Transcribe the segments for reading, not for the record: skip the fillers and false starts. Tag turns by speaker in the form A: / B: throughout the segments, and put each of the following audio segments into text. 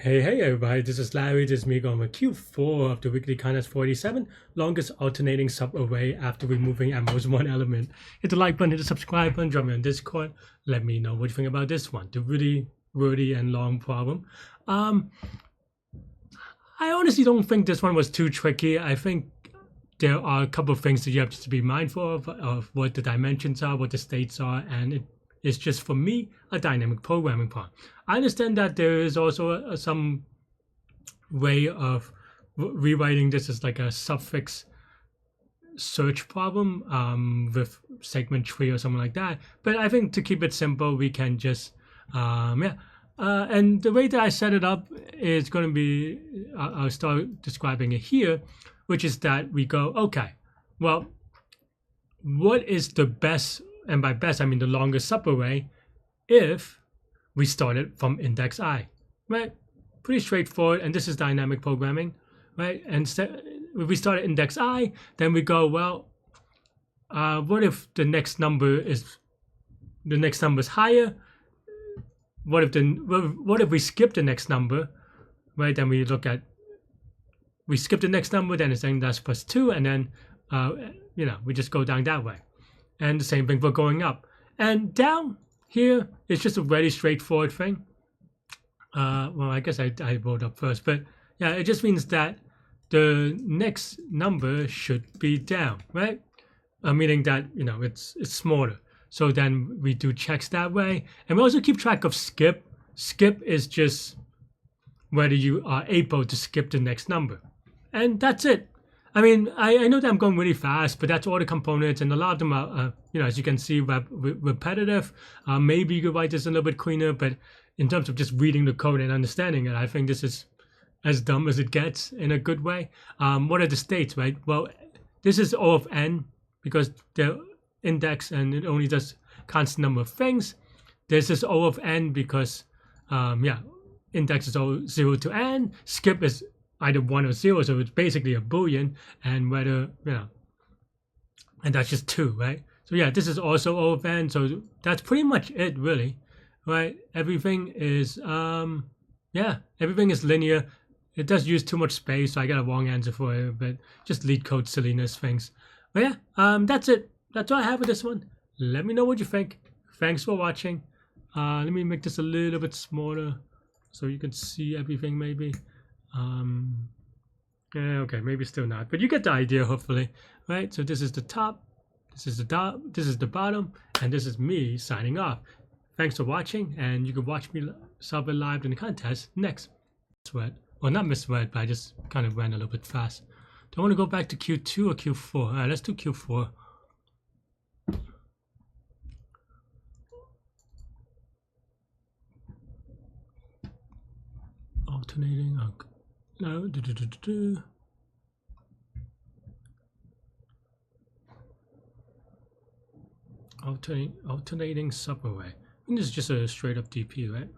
A: Hey everybody, this is Larry. This is me going with Q4 of the weekly kindness 47, longest alternating subarray after removing at most one element. Hit the like button, hit the subscribe button, drop me on Discord. Let me know what you think about this one, the really wordy and long problem. I honestly don't think this one was too tricky. I think there are a couple of things that you have to be mindful of what the dimensions are, what the states are, and it is just, for me, a dynamic programming problem. I understand that there is also some way of rewriting this as like a suffix search problem with segment tree or something like that. But I think to keep it simple, we can just, and the way that I set it up is going to be, I'll start describing it here, which is that we go, okay, well, what is the best, and by best I mean the longest subarray, if we started from index I, right? Pretty straightforward, and this is dynamic programming, right? And if we start at index I, then we go, well, what if the next number is higher? What if we skip the next number, right? Then we skip the next number, then it's saying that's +2, and then we just go down that way. And the same thing for going up. And down here, it's just a very straightforward thing. Well, I guess I wrote up first, but yeah, it just means that the next number should be down, right? Meaning that, it's smaller. So then we do checks that way. And we also keep track of skip. Skip is just whether you are able to skip the next number. And that's it. I mean, I know that I'm going really fast, but that's all the components, and a lot of them are, as you can see, repetitive. Maybe you could write this a little bit cleaner, but in terms of just reading the code and understanding it, I think this is as dumb as it gets in a good way. What are the states, right? Well, this is O of n because they're index and it only does constant number of things. This is O of n because, index is 0 to n. Skip is either 1 or 0, so it's basically a boolean, and whether, and that's just 2, right? So yeah, this is also O of n, so that's pretty much it, really, right? Everything is, everything is linear. It does use too much space, so I got a wrong answer for it, but just Leetcode silliness things. But yeah, that's it. That's all I have with this one. Let me know what you think. Thanks for watching. Let me make this a little bit smaller so you can see everything maybe. Okay, maybe still not, but you get the idea, hopefully, right? So this is the top, this is the top, this is the bottom, and this is me signing off. Thanks for watching, and you can watch me solve it live in the contest next. Sweat, well, not misread, but I just kind of ran a little bit fast. Do I want to go back to Q2 or Q4? All right, let's do Q4. Alternating. No. Alternating subarray. And this is just a straight up DP, right?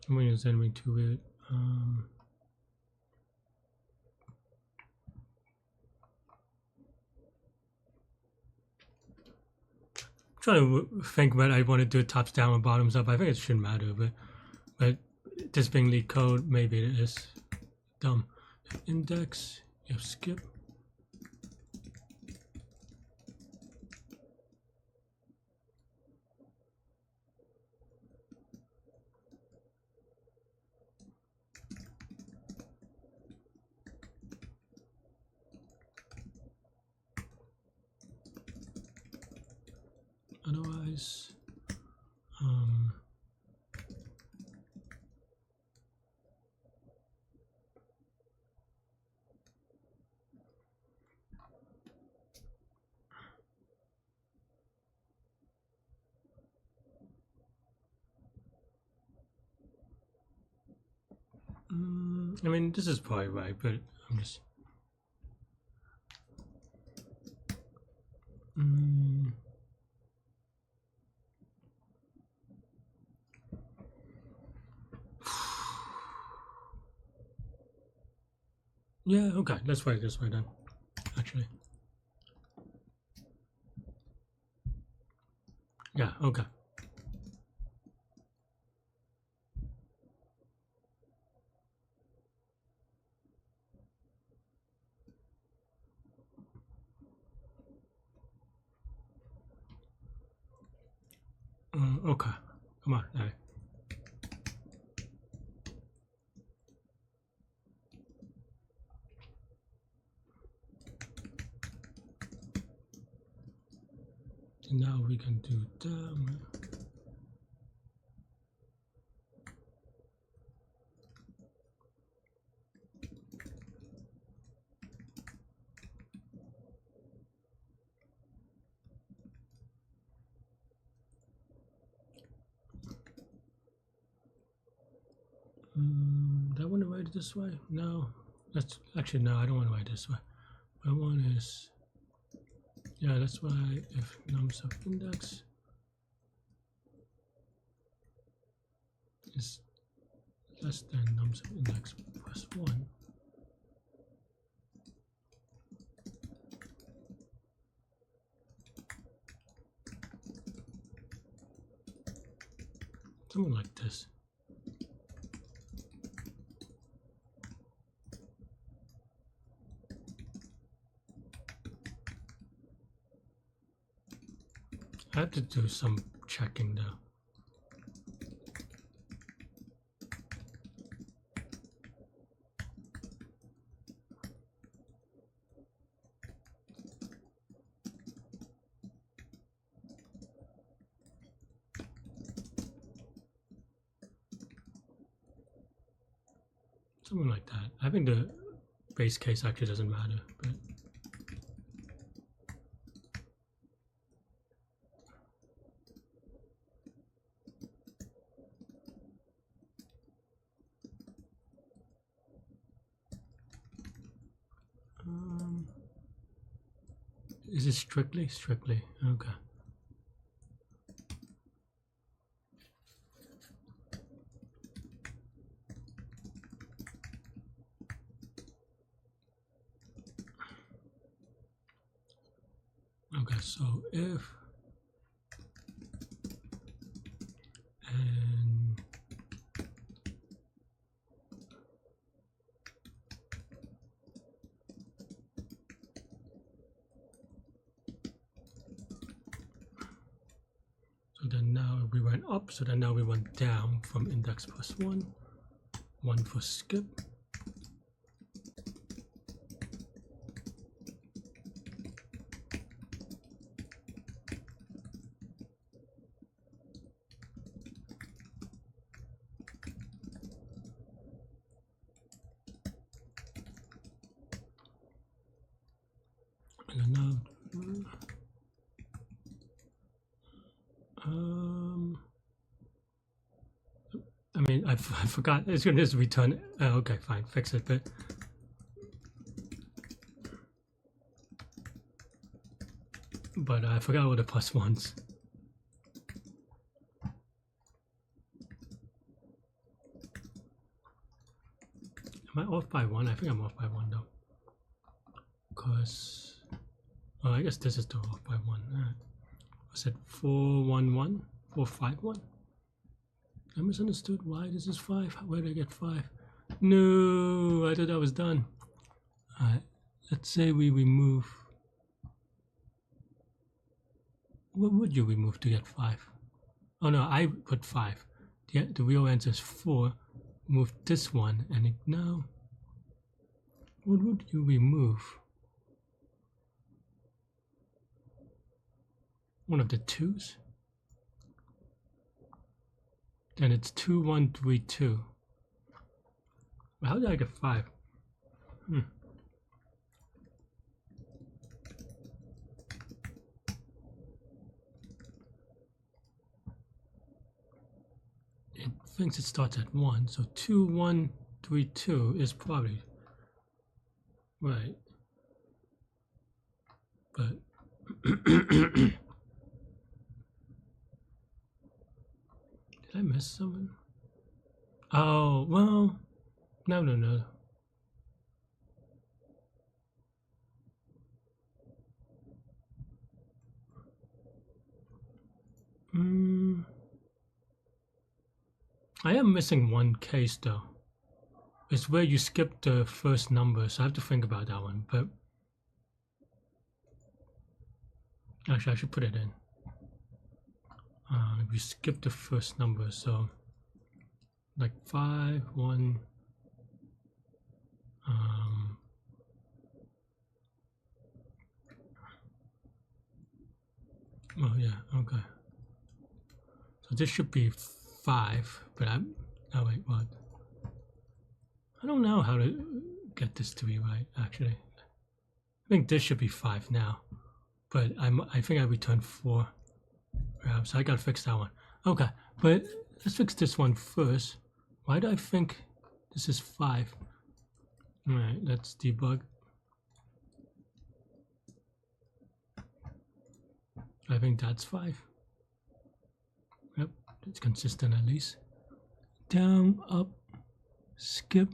A: I'm going to send me to it. Trying to think whether I want to do it tops down or bottoms up. I think it shouldn't matter, but this being Leetcode, maybe it is dumb. Index, you have skip. Otherwise, I mean, this is probably right, but I'm just. Yeah, okay, let's write it this way then. actually. Yeah, okay. Okay, come on, Larry. Now we can do that. Do I want to write it this way? No. That's actually no. I don't want to write it this way. What I want is, yeah. That's why if nums of index is less than nums of index plus 1, something like this. I have to do some checking though. Something like that. I think the base case actually doesn't matter, but is it strictly? Strictly, okay. Okay, so if and so then now we went up, so then now we went down from index plus 1, 1 for skip. And then now, I mean, I forgot. It's going to just return. Okay, fine, fix it. But I forgot all the plus ones. Am I off by 1? I think I'm off by 1 though. Because, well, I guess this is still off by 1. Was it 411? 451? I misunderstood. Why this is 5? Where did I get 5? No, I thought that was done. Alright, let's say we remove. What would you remove to get 5? Oh no, I put 5. The real answer is 4. Move this one, and it now. What would you remove? One of the 2s? Then it's 2, 1, 3, 2. How did I get 5? It thinks it starts at 1, so 2, 1, 3, 2 is probably right. But did I miss something? Oh, well, no. I am missing one case though. It's where you skip the first number, so I have to think about that one. But actually, I should put it in. If you skip the first number, so like 5, 1. Oh yeah, okay. So this should be 5, but oh wait, what? I don't know how to get this to be right, actually. I think this should be 5 now, but I think I returned 4. So I gotta fix that one. Okay, but let's fix this one first. Why do I think this is 5? All right, let's debug. I think that's 5. Yep, it's consistent at least. Down, up, skip.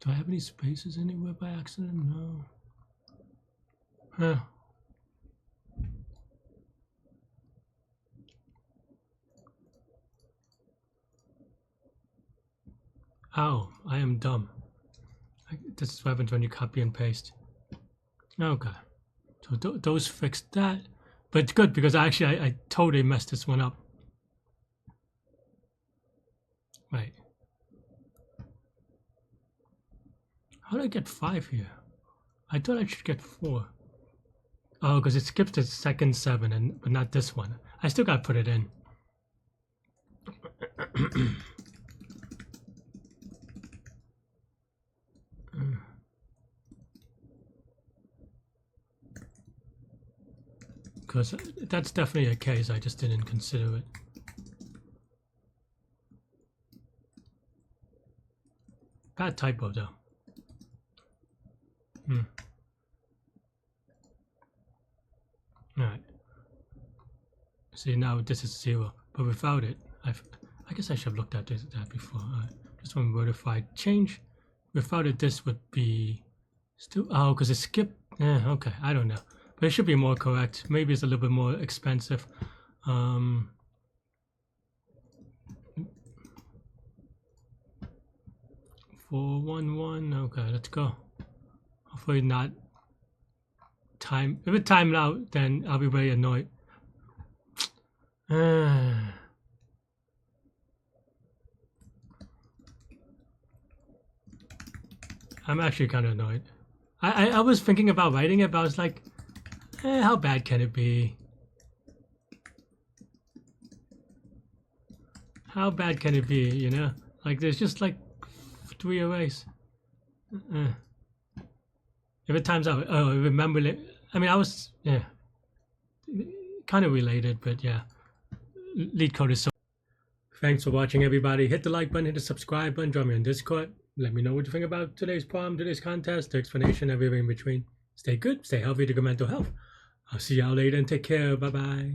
A: Do I have any spaces anywhere by accident? No. Huh. Oh, I am dumb. This is what happens when you copy and paste. Okay. So those fixed that. But it's good because actually I totally messed this one up. Right. How did I get 5 here? I thought I should get 4. Oh, because it skips the second 7, but not this one. I still gotta put it in. Because that's definitely a case, I just didn't consider it. Bad typo though. Alright. See, now this is 0, but without it, I guess I should have looked at that before. Just one verified change. Without it, this would be still, oh, because it skipped. Yeah, okay, I don't know. But it should be more correct. Maybe it's a little bit more expensive. 411. Okay, let's go. Hopefully not time. If it timed out, then I'll be very annoyed. I'm actually kind of annoyed. I was thinking about writing it, but I was like, how bad can it be? How bad can it be, you know? Like, there's just like 3 arrays. If it times out, oh, I remember it. I mean, I was, yeah, kind of related, but yeah. Leetcode is so. Thanks for watching, everybody. Hit the like button, hit the subscribe button, join me on Discord. Let me know what you think about today's problem, today's contest, the explanation, everything in between. Stay good, stay healthy, to good mental health. I'll see y'all later and take care. Bye-bye.